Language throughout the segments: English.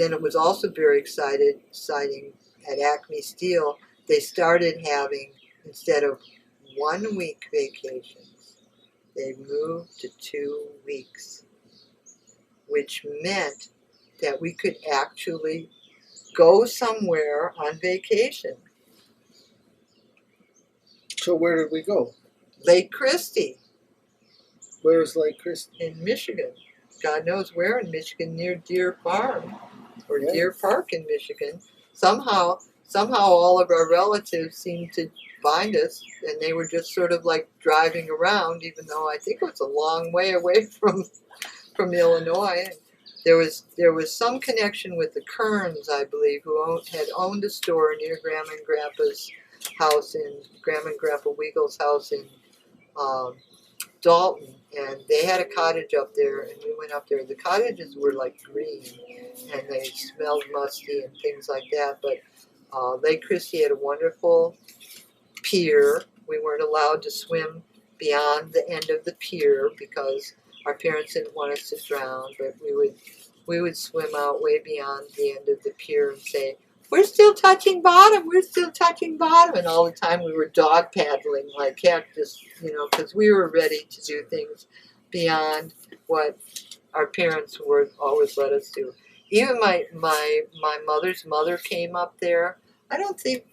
then it was also very exciting at Acme Steel. They started having, instead of 1 week vacations, they moved to 2 weeks, which meant that we could actually go somewhere on vacation. So where did we go? Lake Christie. Where's Lake Christie? In Michigan. God knows where in Michigan, near Deer Farm or Yeah. Deer Park in Michigan. Somehow all of our relatives seemed to find us, and they were just sort of like driving around, even though I think it was a long way away from Illinois. There was some connection with the Kerns, I believe, who had owned a store near Grandma and Grandpa's house Grandma and Grandpa Weagle's house in Dalton, and they had a cottage up there, and we went up there. The cottages were like green, and they smelled musty and things like that, but Lake Christie had a wonderful pier. We weren't allowed to swim beyond the end of the pier because our parents didn't want us to drown, but we would swim out way beyond the end of the pier and say, "We're still touching bottom, we're still touching bottom," and all the time we were dog paddling like heck, just, because we were ready to do things beyond what our parents would always let us do. Even my mother's mother came up there. I don't think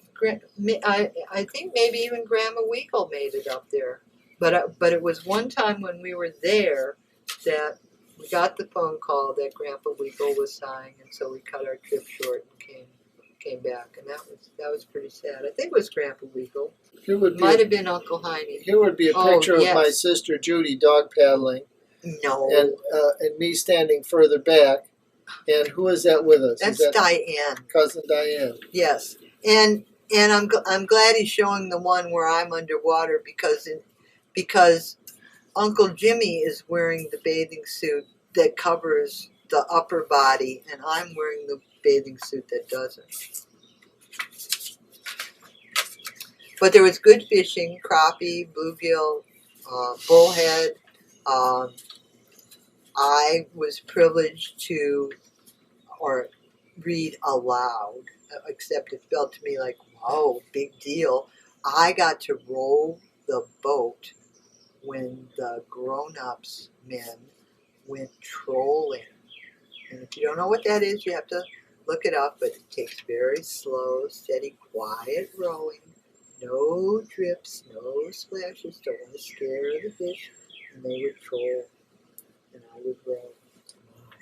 I think maybe even Grandma Weagle made it up there, but it was one time when we were there that we got the phone call that Grandpa Weagle was dying, and so we cut our trip short and came back, and that was pretty sad. I think it was Grandpa Weagle. It might have been Uncle Heine. Here would be a picture of my sister Judy dog paddling. No. And me standing further back. And who is that with us? That's Diane. Cousin Diane. Yes. And I'm glad he's showing the one where I'm underwater because Uncle Jimmy is wearing the bathing suit that covers the upper body, and I'm wearing the bathing suit that doesn't. But there was good fishing: crappie, bluegill, bullhead. I was privileged to read aloud, except it felt to me like, whoa, big deal. I got to row the boat when the grown-ups men went trolling. And if you don't know what that is, you have to look it up, but it takes very slow, steady, quiet rowing. No drips, no splashes, don't want to scare the fish. And they would troll, and I would row.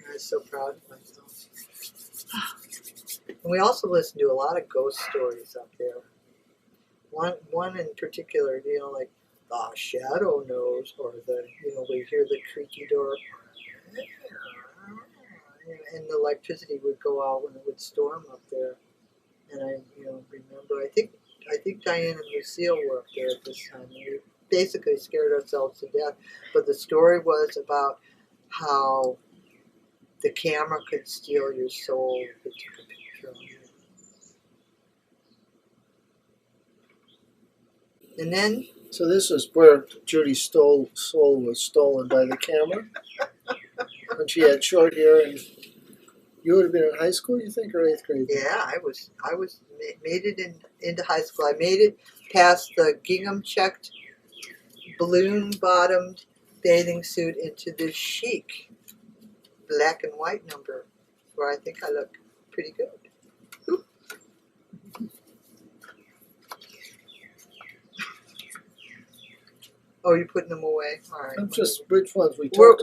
I was so proud of myself. And we also listened to a lot of ghost stories up there. One in particular, like the shadow knows, or we hear the creaky door, and the electricity would go out when it would storm up there. And I, remember, I think Diane and Lucille were up there at this time. We basically scared ourselves to death. But the story was about how the camera could steal your soul if it took a picture of you. And then... So this is where Judy's soul was stolen by the camera? When she had short hair, and you would have been in high school, you think, or 8th grade? Yeah, I made it into high school. I made it past the gingham-checked, balloon-bottomed bathing suit into the chic black and white number, where I think I look pretty good. Oop. Oh, you're putting them away? All right. I'm just, which ones we talked about?